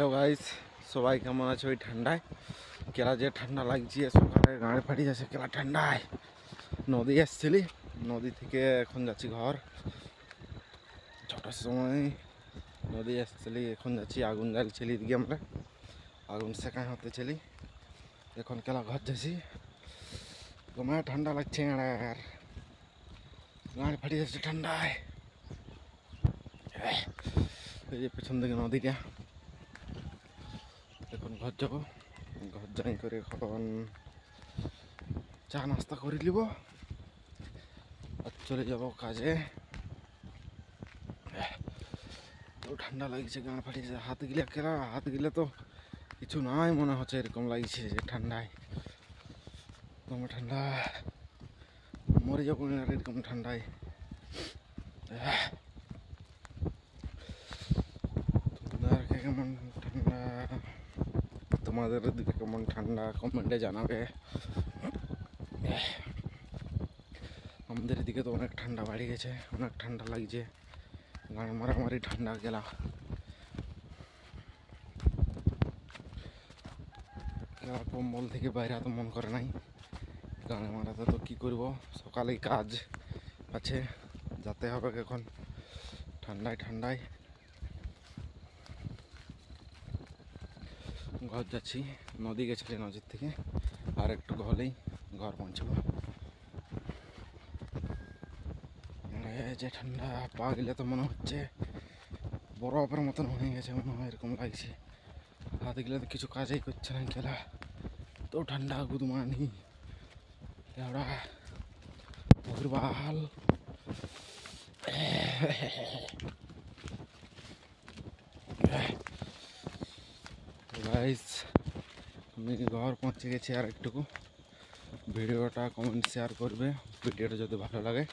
Hello guys, সবাই কেমন আছে? ওই ঠান্ডায় কেলা যে ঠান্ডা লাগছে, সকালে গাড়ি ফাটি যাচ্ছে কেলা ঠান্ডায়। নদী এসছিলি, নদী থেকে এখন যাচ্ছি ঘর। 6টার সময় নদী এসছিলি, এখন যাচ্ছি আগুন জ্বালছিলি এদিকে আমরা, আগুন সেকাই হতে চলি। এখন কেলা ঘর যাচ্ছি, তোমার ঠান্ডা লাগছে আর গাড়ি ফাটি যাচ্ছে ঠান্ডায়। এই যে পেছন দিকে নদীটা, এখন ঘর যাবো। ঘর যাই করে এখন চা নাস্তা করে নিব আর চলে যাব কাজে। তো ঠান্ডা লাগছে, গাঁ ফাটিয়েছে, হাত গিলে কেরা, হাত গিলে তো কিছু নাই মনে হচ্ছে, এরকম লাগছে যে ঠান্ডায় তোমার ঠান্ডা মরে যাবো আর এরকম ঠান্ডায়। তোমাদের কেমন ঠান্ডা, তোমাদের দিকে কেমন ঠান্ডা কমেন্টে জানাবে। আমাদের এদিকে তো অনেক ঠান্ডা বাড়ি গেছে, অনেক ঠান্ডা লাগছে, গায়ে মারামারি ঠান্ডা গেলা। কম্বল থেকে বাইরে তো মন করে নাই, গানে মারাতে তো কী করবো, সকালেই কাজ আছে, যেতে হবে এখন ঠান্ডায় ঠান্ডায়। ঘর যাচ্ছি, নদী গেছিলি, নদীর থেকে আর একটু হলেই ঘর পৌঁছবো। যে ঠান্ডা, পা গেলে তো মনে হচ্ছে বরফের মতন হয়ে গেছে, মনে হয় এরকম লাগছে। হাতে গেলে তো কিছু কাজই করছে না, গেলা তো ঠান্ডা গুদমানি ওরা ভোরবাল। গাইস, আমি ঘর পৌঁছে গেছি, আর একটুকু ভিডিওটা কমেন্ট শেয়ার করবে ভিডিওটা যদি ভালো লাগে।